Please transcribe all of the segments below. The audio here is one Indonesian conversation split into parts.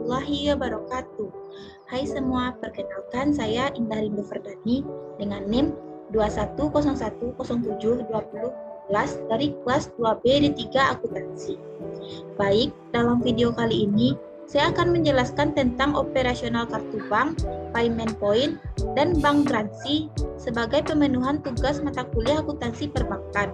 warahmatullahi wabarakatuh. Hai semua, perkenalkan saya Indah Rindu Ferdani dengan NIM 21010720 dari kelas 2B D3 Akuntansi. Baik, dalam video kali ini saya akan menjelaskan tentang operasional kartu bank, payment point, dan bank garansi sebagai pemenuhan tugas mata kuliah akuntansi perbankan.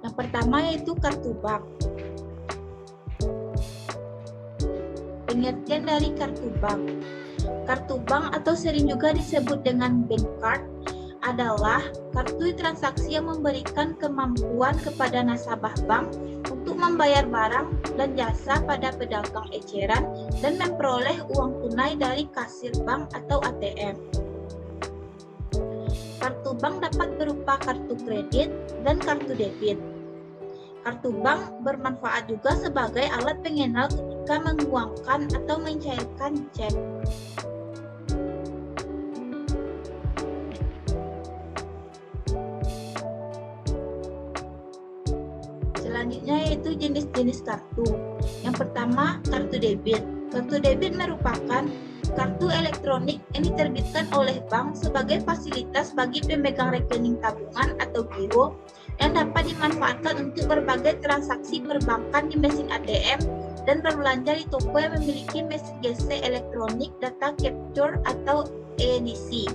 Yang pertama yaitu kartu bank. Pengertian dari kartu bank. Kartu bank atau sering juga disebut dengan bank card adalah kartu transaksi yang memberikan kemampuan kepada nasabah bank untuk membayar barang dan jasa pada pedagang eceran dan memperoleh uang tunai dari kasir bank atau ATM. Kartu bank dapat berupa kartu kredit dan kartu debit. Kartu bank bermanfaat juga sebagai alat pengenal ketika menguangkan atau mencairkan cek. Selanjutnya yaitu jenis-jenis kartu. Yang pertama, kartu debit. Kartu debit merupakan kartu elektronik yang diterbitkan oleh bank sebagai fasilitas bagi pemegang rekening tabungan atau giro yang dapat dimanfaatkan untuk berbagai transaksi perbankan di mesin ATM dan berbelanja di toko yang memiliki mesin GC elektronik data capture atau EDC.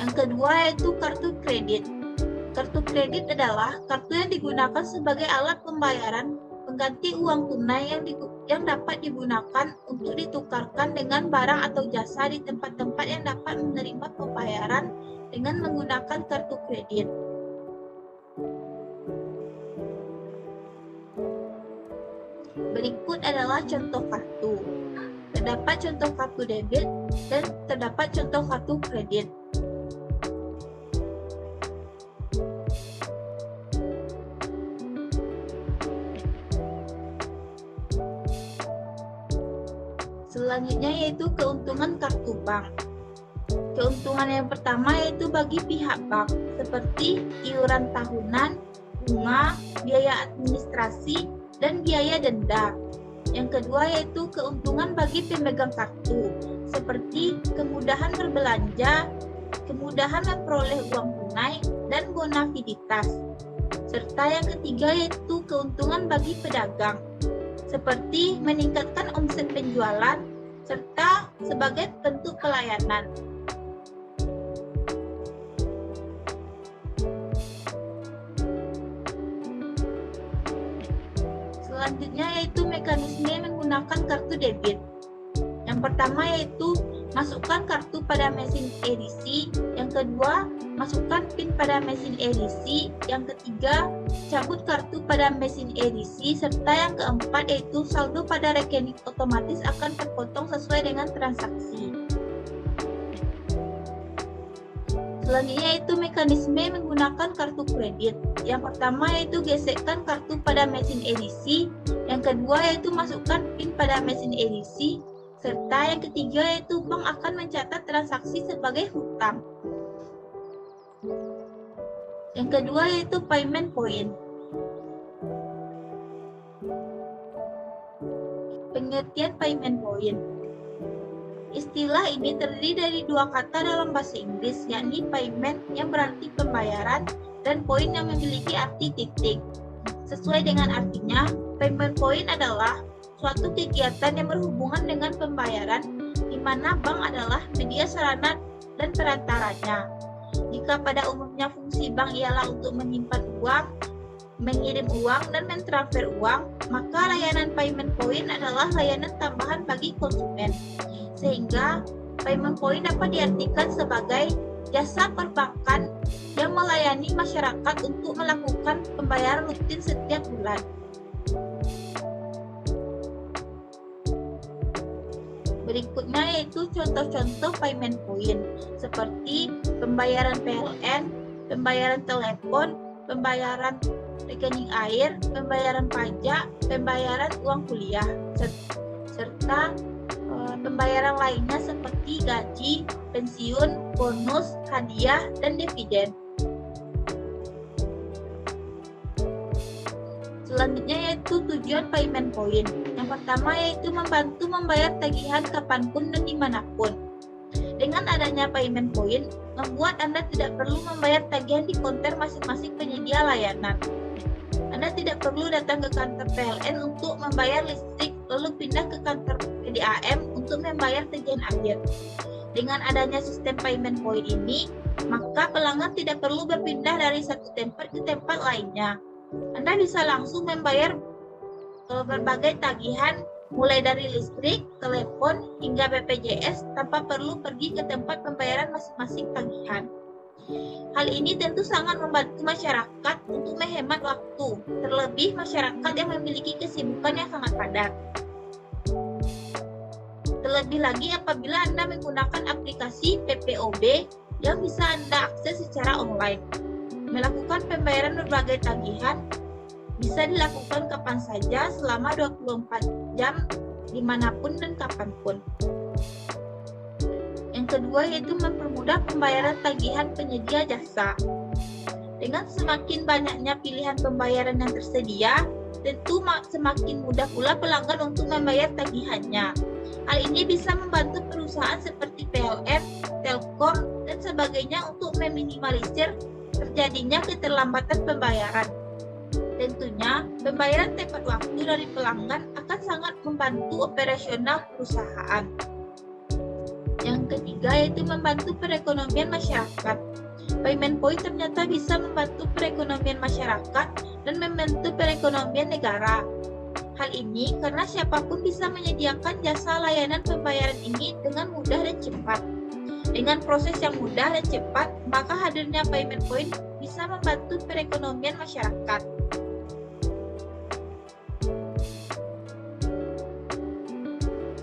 Yang kedua yaitu kartu kredit. Kartu kredit adalah kartu yang digunakan sebagai alat pembayaran pengganti uang tunai yang dapat digunakan untuk ditukarkan dengan barang atau jasa di tempat-tempat yang dapat menerima pembayaran dengan menggunakan kartu kredit. Berikut adalah contoh kartu. Terdapat contoh kartu debit dan terdapat contoh kartu kredit. Selanjutnya yaitu keuntungan kartu bank. Keuntungan yang pertama yaitu bagi pihak bank, seperti iuran tahunan, bunga, biaya administrasi, dan biaya denda. Yang kedua yaitu keuntungan bagi pemegang kartu, seperti kemudahan berbelanja, kemudahan memperoleh uang tunai, dan bonafiditas. Serta yang ketiga yaitu keuntungan bagi pedagang, seperti meningkatkan omset penjualan, serta sebagai bentuk pelayanan. Selanjutnya yaitu mekanisme menggunakan kartu debit. Yang pertama yaitu masukkan kartu pada mesin edisi, yang kedua masukkan PIN pada mesin edisi, yang ketiga cabut kartu pada mesin edisi, serta yang keempat yaitu saldo pada rekening otomatis akan terpotong sesuai dengan transaksi. Selanjutnya yaitu mekanisme menggunakan kartu kredit. Yang pertama yaitu gesekkan kartu pada mesin edisi, yang kedua yaitu masukkan PIN pada mesin edisi, serta yang ketiga yaitu bank akan mencatat transaksi sebagai hutang. Yang kedua yaitu payment point. Pengertian payment point. Istilah ini terdiri dari dua kata dalam bahasa Inggris, yakni payment yang berarti pembayaran dan point yang memiliki arti titik. Sesuai dengan artinya, payment point adalah suatu kegiatan yang berhubungan dengan pembayaran di mana bank adalah media sarana dan perantaranya. Jika pada umumnya fungsi bank ialah untuk menyimpan uang, mengirim uang, dan mentransfer uang, maka layanan payment point adalah layanan tambahan bagi konsumen. Sehingga payment point dapat diartikan sebagai jasa perbankan yang melayani masyarakat untuk melakukan pembayaran rutin setiap bulan. Berikutnya yaitu contoh-contoh payment point, seperti pembayaran PLN, pembayaran telepon, pembayaran rekening air, pembayaran pajak, pembayaran uang kuliah, serta pembayaran lainnya seperti gaji, pensiun, bonus, hadiah, dan dividen. Selanjutnya yaitu tujuan payment point. Yang pertama yaitu membantu membayar tagihan kapanpun dan dimanapun. Dengan adanya payment point, membuat Anda tidak perlu membayar tagihan di konter masing-masing penyedia layanan. Anda tidak perlu datang ke kantor PLN untuk membayar listrik, lalu pindah ke kantor PDAM untuk membayar tagihan air. Dengan adanya sistem payment point ini, maka pelanggan tidak perlu berpindah dari satu tempat ke tempat lainnya. Anda bisa langsung membayar berbagai tagihan mulai dari listrik, telepon, hingga BPJS tanpa perlu pergi ke tempat pembayaran masing-masing tagihan. Hal ini tentu sangat membantu masyarakat untuk menghemat waktu, terlebih masyarakat yang memiliki kesibukan yang sangat padat. Terlebih lagi apabila Anda menggunakan aplikasi PPOB yang bisa Anda akses secara online. Melakukan pembayaran berbagai tagihan bisa dilakukan kapan saja selama 24 jam dimanapun dan kapanpun. Yang kedua yaitu mempermudah pembayaran tagihan penyedia jasa. Dengan semakin banyaknya pilihan pembayaran yang tersedia, tentu semakin mudah pula pelanggan untuk membayar tagihannya. Hal ini bisa membantu perusahaan seperti PLN, Telkom, dan sebagainya untuk meminimalisir terjadinya keterlambatan pembayaran. Tentunya, pembayaran tepat waktu dari pelanggan akan sangat membantu operasional perusahaan. Yang ketiga yaitu membantu perekonomian masyarakat. Payment point ternyata bisa membantu perekonomian masyarakat dan membantu perekonomian negara. Hal ini karena siapapun bisa menyediakan jasa layanan pembayaran ini dengan mudah dan cepat. Dengan proses yang mudah dan cepat, maka hadirnya payment point bisa membantu perekonomian masyarakat.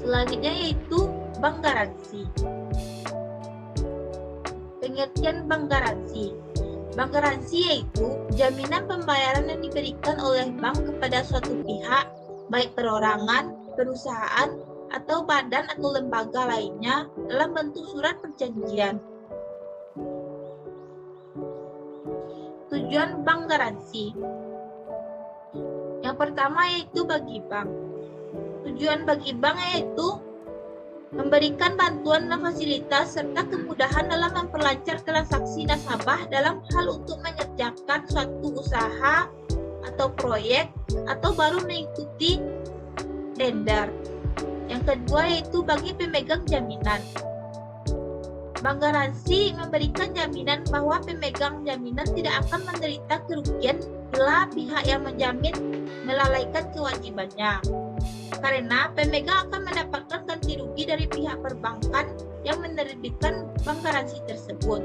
Selanjutnya yaitu bank garansi. Pengertian bank garansi. Bank garansi yaitu jaminan pembayaran yang diberikan oleh bank kepada suatu pihak, baik perorangan, perusahaan, atau badan atau lembaga lainnya dalam bentuk surat perjanjian. Tujuan bank garansi. Yang pertama yaitu bagi bank. Tujuan bagi bank yaitu memberikan bantuan dan fasilitas serta kemudahan dalam memperlancar transaksi nasabah dalam hal untuk mengerjakan suatu usaha atau proyek atau baru mengikuti tender. Yang kedua yaitu bagi pemegang jaminan. Bank garansi memberikan jaminan bahwa pemegang jaminan tidak akan menderita kerugian bila pihak yang menjamin melalaikan kewajibannya. Karena pemegang akan mendapatkan ganti rugi dari pihak perbankan yang menerbitkan bank garansi tersebut.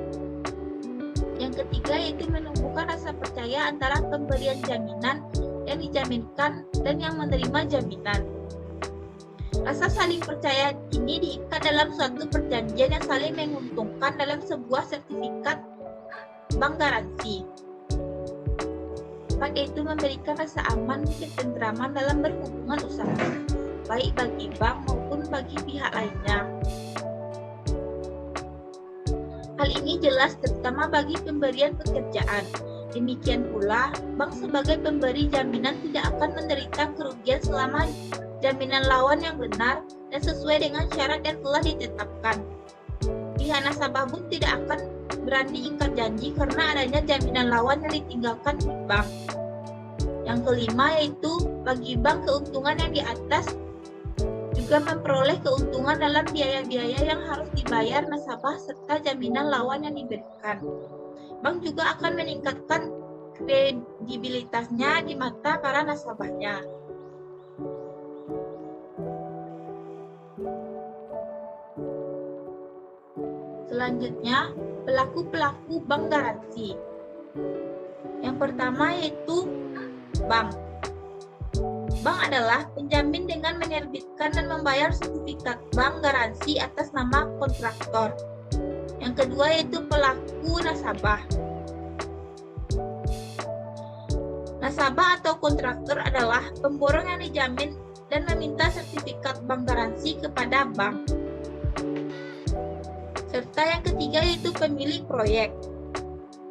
Yang ketiga yaitu menumbuhkan rasa percaya antara pemberian jaminan yang dijaminkan dan yang menerima jaminan. Rasa saling percaya ini diikat dalam suatu perjanjian yang saling menguntungkan dalam sebuah sertifikat bank garansi. Bank itu memberikan rasa aman dan ketentraman dalam berhubungan usaha, baik bagi bank maupun bagi pihak lainnya. Hal ini jelas terutama bagi pemberian pekerjaan. Demikian pula, bank sebagai pemberi jaminan tidak akan menderita kerugian selama jaminan lawan yang benar dan sesuai dengan syarat yang telah ditetapkan. Pihak nasabah pun tidak akan berani ingkar janji karena adanya jaminan lawan yang ditinggalkan di bank. Yang kelima yaitu bagi bank keuntungan yang di atas juga memperoleh keuntungan dalam biaya-biaya yang harus dibayar nasabah serta jaminan lawan yang diberikan. Bank juga akan meningkatkan kredibilitasnya di mata para nasabahnya. Selanjutnya, pelaku-pelaku bank garansi. Yang pertama yaitu bank. Bank adalah penjamin dengan menerbitkan dan membayar sertifikat bank garansi atas nama kontraktor. Yang kedua yaitu pelaku nasabah. Nasabah atau kontraktor adalah pemborong yang dijamin dan meminta sertifikat bank garansi kepada bank. Serta yang ketiga yaitu pemilik proyek.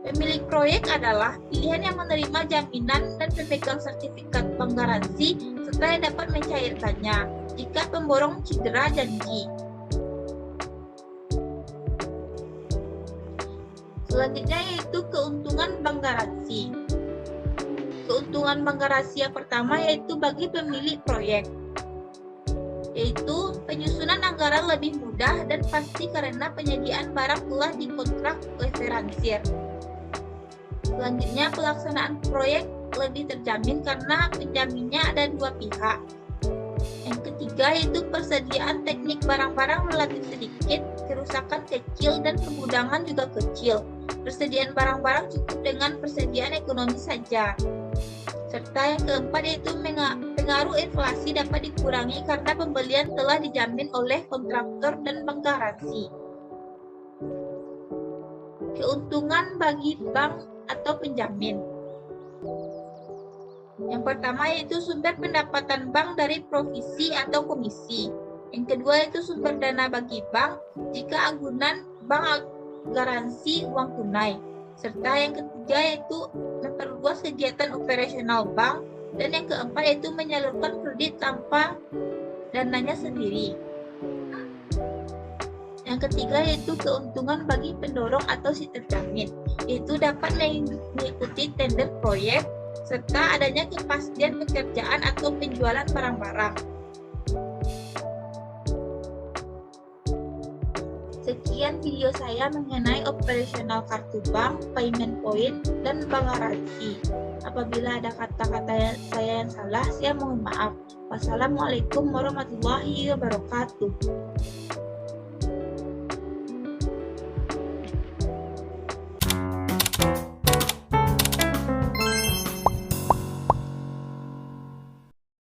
Pemilik proyek adalah pilihan yang menerima jaminan dan pemegang sertifikat bank garansi serta yang dapat mencairkannya jika pemborong cedera janji. Selanjutnya yaitu keuntungan bank garansi. Keuntungan bank garansi yang pertama yaitu bagi pemilik proyek, yaitu penyusunan anggaran lebih mudah dan pasti karena penyediaan barang telah dikontrak referansir. Selanjutnya, pelaksanaan proyek lebih terjamin karena penjaminnya ada dua pihak. Yang ketiga yaitu persediaan teknik barang-barang relatif sedikit, kerusakan kecil dan kemudahan juga kecil. Persediaan barang-barang cukup dengan persediaan ekonomi saja. Serta yang keempat yaitu pengaruh inflasi dapat dikurangi karena pembelian telah dijamin oleh kontraktor dan bank garansi. Keuntungan bagi bank atau penjamin. Yang pertama yaitu sumber pendapatan bank dari provisi atau komisi. Yang kedua yaitu sumber dana bagi bank jika agunan bank garansi uang tunai. Serta yang ketiga yaitu memperluas kegiatan operasional bank. Dan yang keempat yaitu menyalurkan kredit tanpa dananya sendiri. Yang ketiga yaitu keuntungan bagi pendorong atau si terjamin, yaitu dapat mengikuti tender proyek serta adanya kepastian pekerjaan atau penjualan barang-barang. Sekian video saya mengenai operasional kartu bank, payment point, dan bank garansi. Apabila ada kata-kata saya yang salah, saya mohon maaf. Wassalamualaikum warahmatullahi wabarakatuh.